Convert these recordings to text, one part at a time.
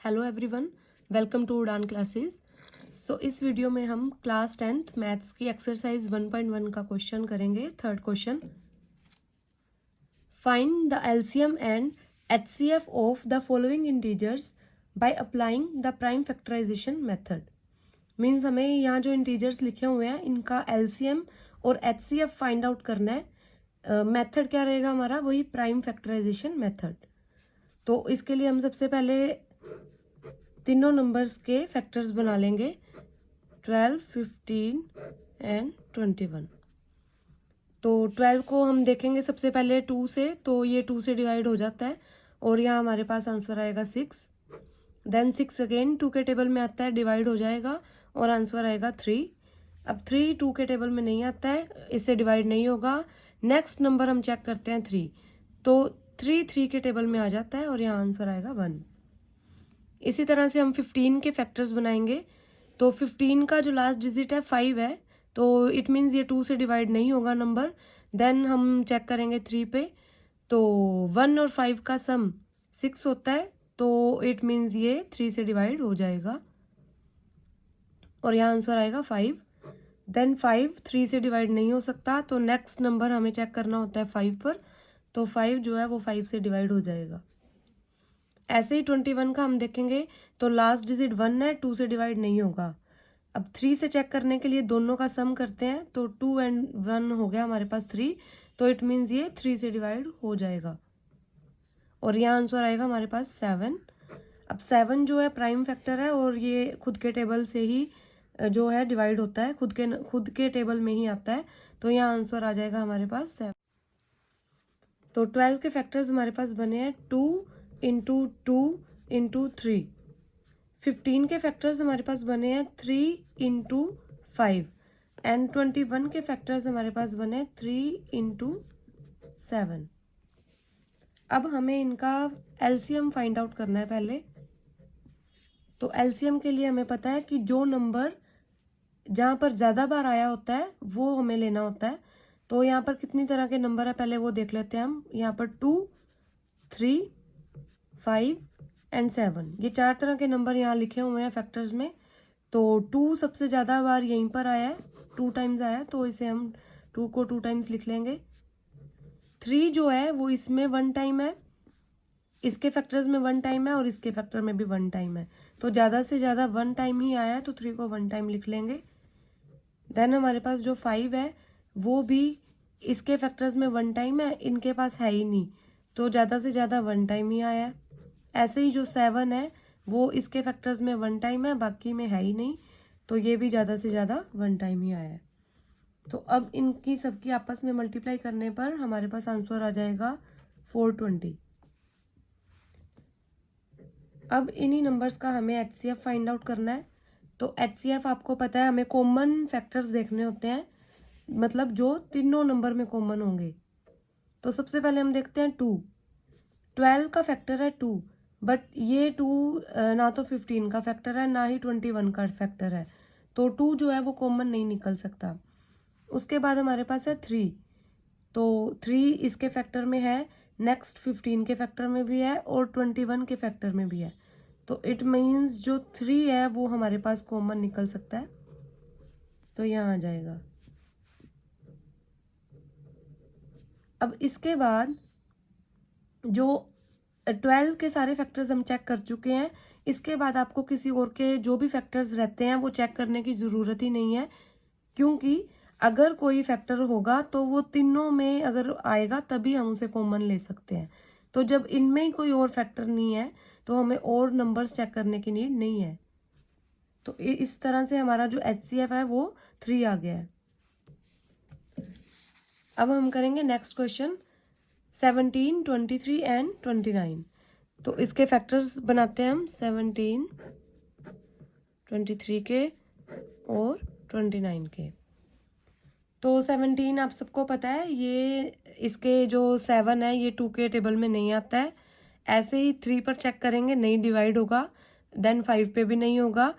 Hello everyone, welcome to उड़ान classes. इस video में हम क्लास 10th मैथ्स की एक्सरसाइज 1.1 का क्वेश्चन करेंगे। Third question, find the LCM and HCF of the following integers by applying the prime factorisation method. Means हमें यहाँ जो इंटीजर्स लिखे हुए हैं इनका एलसीएम और एचसीएफ फाइंड आउट करना है। मेथड क्या रहेगा हमारा, वही प्राइम फैक्टराइजेशन मेथड। तो इसके लिए हम सबसे पहले तीनों नंबर्स के फैक्टर्स बना लेंगे, 12, 15 एंड 21। तो 12 को हम देखेंगे सबसे पहले 2 से, तो ये 2 से डिवाइड हो जाता है और यहाँ हमारे पास आंसर आएगा 6। देन 6 अगेन 2 के टेबल में आता है, डिवाइड हो जाएगा और आंसर आएगा 3। अब 3 2 के टेबल में नहीं आता है, इससे डिवाइड नहीं होगा। नेक्स्ट नंबर हम चेक करते हैं 3, तो 3 3 के टेबल में आ जाता है और यहाँ आंसर आएगा 1। इसी तरह से हम 15 के फैक्टर्स बनाएंगे। तो 15 का जो लास्ट डिजिट है 5 है, तो इट मीन्स ये 2 से डिवाइड नहीं होगा नंबर। देन हम चेक करेंगे 3 पे, तो 1 और 5 का सम 6 होता है, तो इट मीन्स ये 3 से डिवाइड हो जाएगा और यहाँ आंसर आएगा 5। देन 5 3 से डिवाइड नहीं हो सकता, तो नेक्स्ट नंबर हमें चेक करना होता है 5 पर, तो 5 जो है वो 5 से डिवाइड हो जाएगा। ऐसे ही 21 का हम देखेंगे, तो लास्ट डिजिट 1 है, 2 से डिवाइड नहीं होगा। अब 3 से चेक करने के लिए दोनों का सम करते हैं, तो 2 एंड 1 हो गया हमारे पास 3, तो इट मीन्स ये 3 से डिवाइड हो जाएगा और यहाँ आंसर आएगा हमारे पास 7। अब 7 जो है प्राइम फैक्टर है और ये खुद के टेबल से ही जो है डिवाइड होता है, खुद के टेबल में ही आता है, तो यहाँ आंसर आ जाएगा हमारे पास 7। तो 12 के फैक्टर्स हमारे पास बने हैं 2 इंटू 2 इंटू 3। 15 के फैक्टर्स हमारे पास बने हैं 3 इंटू 5 एंड 21 के फैक्टर्स हमारे पास बने 3 इंटू 7। अब हमें इनका एलसीएम फाइंड आउट करना है पहले। तो एलसीएम के लिए हमें पता है कि जो नंबर जहाँ पर ज़्यादा बार आया होता है वो हमें लेना होता है। तो यहाँ पर कितनी तरह के नंबर है पहले वो देख लेते हैं हम। यहाँ पर 2, 3, 5 एंड 7, ये 4 तरह के नंबर यहाँ लिखे हुए हैं फैक्टर्स में। तो 2 सबसे ज़्यादा बार यहीं पर आया है, 2 टाइम्स आया है, तो इसे हम 2 को 2 टाइम्स लिख लेंगे। 3 जो है वो इसमें 1 टाइम है, इसके फैक्टर्स में 1 टाइम है और इसके फैक्टर में भी 1 टाइम है, तो ज़्यादा से ज़्यादा 1 टाइम ही आया है, तो 3 को 1 टाइम लिख लेंगे। देन हमारे पास जो 5 है वो भी इसके फैक्टर्स में 1 टाइम है, इनके पास है ही नहीं, तो ज़्यादा से ज़्यादा 1 टाइम ही आया है। ऐसे ही जो 7 है वो इसके फैक्टर्स में 1 टाइम है, बाकी में है ही नहीं, तो ये भी ज़्यादा से ज़्यादा 1 टाइम ही आया है। तो अब इनकी सबकी आपस में मल्टीप्लाई करने पर हमारे पास आंसर आ जाएगा 420। अब इन्हीं नंबर्स का हमें एचसीएफ फाइंड आउट करना है। तो एचसीएफ आपको पता है, हमें कॉमन फैक्टर्स देखने होते हैं, मतलब जो तीनों नंबर में कॉमन होंगे। तो सबसे पहले हम देखते हैं 2। 12 का फैक्टर है 2, बट ये 2 ना तो 15 का फैक्टर है ना ही 21 का फैक्टर है, तो 2 जो है वो कॉमन नहीं निकल सकता। उसके बाद हमारे पास है 3, तो 3 इसके फैक्टर में है, नेक्स्ट 15 के फैक्टर में भी है और 21 के फैक्टर में भी है, तो इट मीन्स जो 3 है वो हमारे पास कॉमन निकल सकता है, तो यहाँ आ जाएगा। अब इसके बाद जो 12 के सारे फैक्टर्स हम चेक कर चुके हैं, इसके बाद आपको किसी और के जो भी फैक्टर्स रहते हैं वो चेक करने की ज़रूरत ही नहीं है, क्योंकि अगर कोई फैक्टर होगा तो वो तीनों में अगर आएगा तभी हम उसे कॉमन ले सकते हैं। तो जब इनमें ही कोई और फैक्टर नहीं है तो हमें और नंबर्स चेक करने की नीड नहीं है। तो इस तरह से हमारा जो एचसीएफ है वो 3 आ गया है। अब हम करेंगे नेक्स्ट क्वेश्चन 17, 23 एंड 29। तो इसके फैक्टर्स बनाते हैं हम 17, 23 के और 29 के। तो 17 आप सबको पता है, ये इसके जो 7 है ये 2 के टेबल में नहीं आता है। ऐसे ही 3 पर चेक करेंगे, नहीं डिवाइड होगा। देन 5 पे भी नहीं होगा।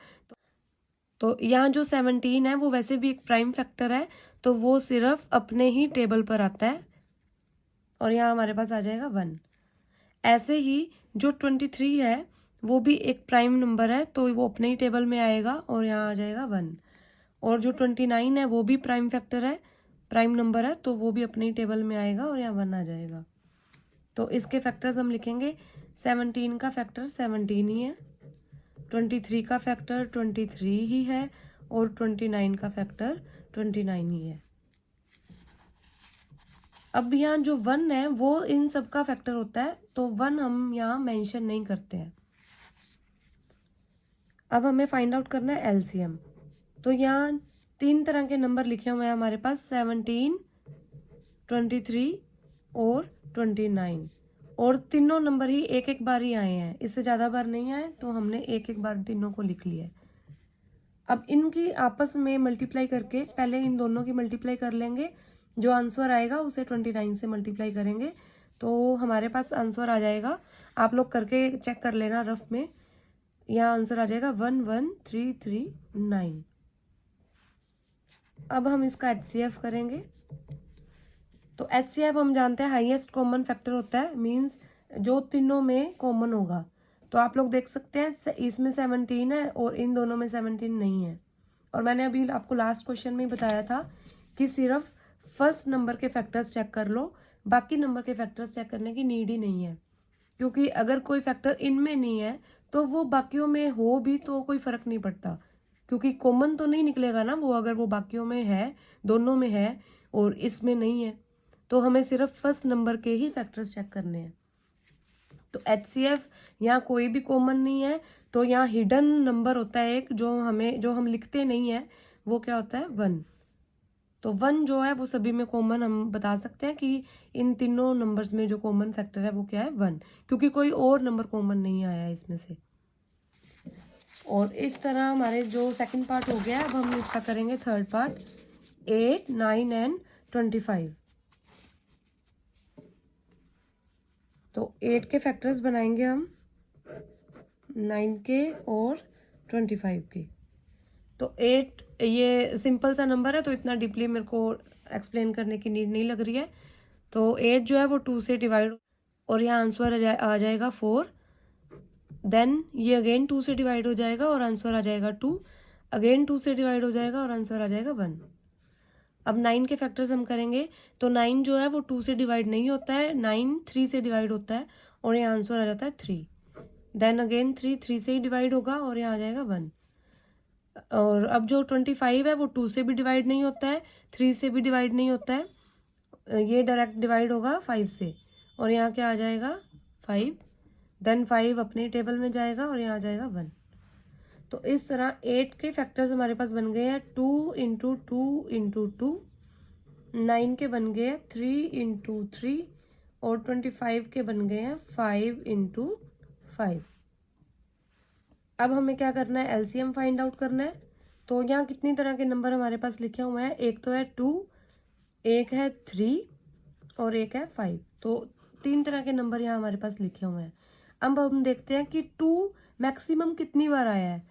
तो यहाँ जो 17 है वो वैसे भी एक प्राइम फैक्टर है, तो वो सिर्फ अपने ही टेबल पर आता है और यहाँ हमारे पास आ जाएगा 1। ऐसे ही जो 23 है वो भी एक प्राइम नंबर है, तो वो अपने ही टेबल में आएगा और यहाँ आ जाएगा 1। और जो 29 है वो भी प्राइम फैक्टर है, प्राइम नंबर है, तो वो भी अपने ही टेबल में आएगा और यहाँ 1 आ जाएगा। तो इसके फैक्टर्स हम लिखेंगे, 17 का फैक्टर 17 ही है, 23 का फैक्टर 23 ही है, और 29 का फैक्टर 29 ही है। अब यहाँ जो 1 है वो इन सब का फैक्टर होता है, तो 1 हम यहाँ मेंशन नहीं करते हैं। अब हमें फाइंड आउट करना है एलसीएम। तो यहाँ 3 तरह के नंबर लिखे हुए हैं हमारे पास, 17, 23 और 29, और तीनों नंबर ही एक एक बार ही आए हैं, इससे ज़्यादा बार नहीं आए, तो हमने एक एक बार तीनों को लिख लिया है। अब इनकी आपस में मल्टीप्लाई करके पहले इन दोनों की मल्टीप्लाई कर लेंगे, जो आंसर आएगा उसे 29 से मल्टीप्लाई करेंगे, तो हमारे पास आंसर आ जाएगा। आप लोग करके चेक कर लेना रफ में, यहाँ आंसर आ जाएगा 11339। अब हम इसका HCF करेंगे। तो HCF हम जानते हैं हाईएस्ट कॉमन फैक्टर होता है, मींस जो तीनों में कॉमन होगा। तो आप लोग देख सकते हैं इसमें 17 है और इन दोनों में 17 नहीं है। और मैंने अभी आपको लास्ट क्वेश्चन में ही बताया था कि सिर्फ फर्स्ट नंबर के फैक्टर्स चेक कर लो, बाकी नंबर के फैक्टर्स चेक करने की नीड ही नहीं है, क्योंकि अगर कोई फैक्टर इनमें नहीं है तो वो बाकियों में हो भी तो कोई फर्क नहीं पड़ता, क्योंकि कॉमन तो नहीं निकलेगा ना वो, अगर वो बाकियों में है, दोनों में है और इसमें नहीं है। तो हमें सिर्फ फर्स्ट नंबर के ही फैक्टर्स चेक करने हैं। तो HCF यहाँ कोई भी कॉमन नहीं है, तो यहाँ हिडन नंबर होता है एक, जो हम लिखते नहीं है, वो क्या होता है 1। तो 1 जो है वो सभी में कॉमन हम बता सकते हैं कि इन तीनों नंबर्स में जो कॉमन फैक्टर है वो क्या है 1, क्योंकि कोई और नंबर कॉमन नहीं आया है इसमें से। और इस तरह हमारे जो सेकंड पार्ट हो गया, अब हम इसका करेंगे थर्ड पार्ट, 8, 9 एंड 25। तो 8 के फैक्टर्स बनाएंगे हम, 9 के और 25 के। तो 8 ये सिंपल सा नंबर है, तो इतना डीपली मेरे को एक्सप्लेन करने की नीड नहीं लग रही है। तो 8 जो है वो 2 से डिवाइड, और यहाँ आंसर आ जाएगा 4। देन ये अगेन 2 से डिवाइड हो जाएगा और आंसर आ जाएगा 2, अगेन 2 से डिवाइड हो जाएगा और आंसर आ जाएगा 1। अब 9 के फैक्टर्स हम करेंगे, तो 9 जो है वो 2 से डिवाइड नहीं होता है, 9 3 से डिवाइड होता है और यहाँ आंसर आ जाता है 3। देन अगेन 3 से ही डिवाइड होगा और यहाँ आ जाएगा 1। और अब जो 25 है वो 2 से भी डिवाइड नहीं होता है, 3 से भी डिवाइड नहीं होता है, ये डायरेक्ट डिवाइड होगा 5 से, और यहाँ क्या आ जाएगा 5। देन 5 अपने टेबल में जाएगा और यहाँ आ जाएगा 1। तो इस तरह 8 के फैक्टर्स हमारे पास बन गए हैं 2 इंटू 2 इंटू 2, 9 के बन गए हैं 3 इंटू 3, और 25 के बन गए हैं 5 इंटू 5। अब हमें क्या करना है, एलसीएम फाइंड आउट करना है। तो यहाँ कितनी तरह के नंबर हमारे पास लिखे हुए हैं, एक तो है 2, एक है 3 और एक है 5। तो 3 तरह के नंबर यहाँ हमारे पास लिखे हुए हैं। अब हम देखते हैं कि 2 मैक्सिमम कितनी बार आया है।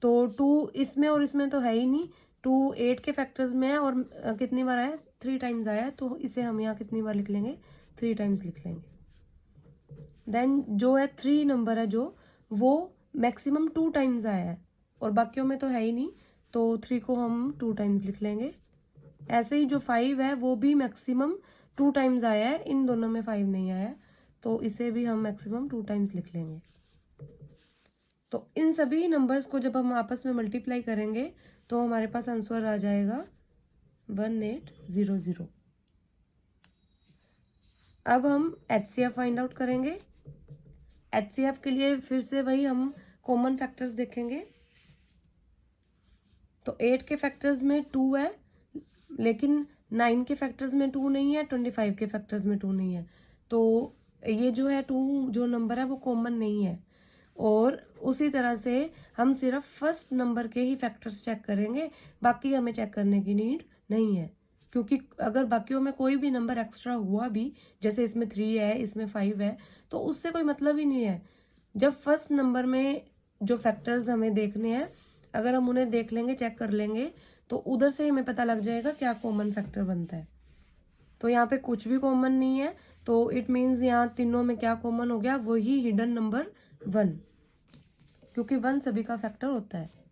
तो 2 इसमें और इसमें तो है ही नहीं, 2 8 के फैक्टर्स में है, और कितनी बार आया, 3 टाइम्स आया है, तो इसे हम यहाँ कितनी बार लिख लेंगे, 3 टाइम्स लिख लेंगे। देन जो है 3 नंबर है जो, वो मैक्सिमम 2 टाइम्स आया है और बाकियों में तो है ही नहीं, तो 3 को हम 2 टाइम्स लिख लेंगे। ऐसे ही जो 5 है वो भी मैक्सिमम 2 टाइम्स आया है, इन दोनों में 5 नहीं आया, तो इसे भी हम मैक्सिमम 2 टाइम्स लिख लेंगे। तो इन सभी नंबर्स को जब हम आपस में मल्टीप्लाई करेंगे तो हमारे पास आंसर आ जाएगा 1800। अब हम HCF फाइंड आउट करेंगे। HCF के लिए फिर से वही हम कॉमन फैक्टर्स देखेंगे। तो 8 के फैक्टर्स में 2 है, लेकिन 9 के फैक्टर्स में 2 नहीं है, 25 के फैक्टर्स में 2 नहीं है, तो ये जो है 2 जो नंबर है वो कॉमन नहीं है। और उसी तरह से हम सिर्फ फर्स्ट नंबर के ही फैक्टर्स चेक करेंगे, बाकी हमें चेक करने की नीड नहीं है, क्योंकि अगर बाकियों में कोई भी नंबर एक्स्ट्रा हुआ भी, जैसे इसमें 3 है, इसमें 5 है, तो उससे कोई मतलब ही नहीं है। जब फर्स्ट नंबर में जो फैक्टर्स हमें देखने हैं, अगर हम उन्हें देख लेंगे, चेक कर लेंगे, तो उधर से ही हमें पता लग जाएगा क्या कॉमन फैक्टर बनता है। तो यहाँ पे कुछ भी कॉमन नहीं है, तो इट मीन्स यहाँ तीनों में क्या कॉमन हो गया, वही हिडन नंबर 1। क्योंकि 1 सभी का फैक्टर होता है।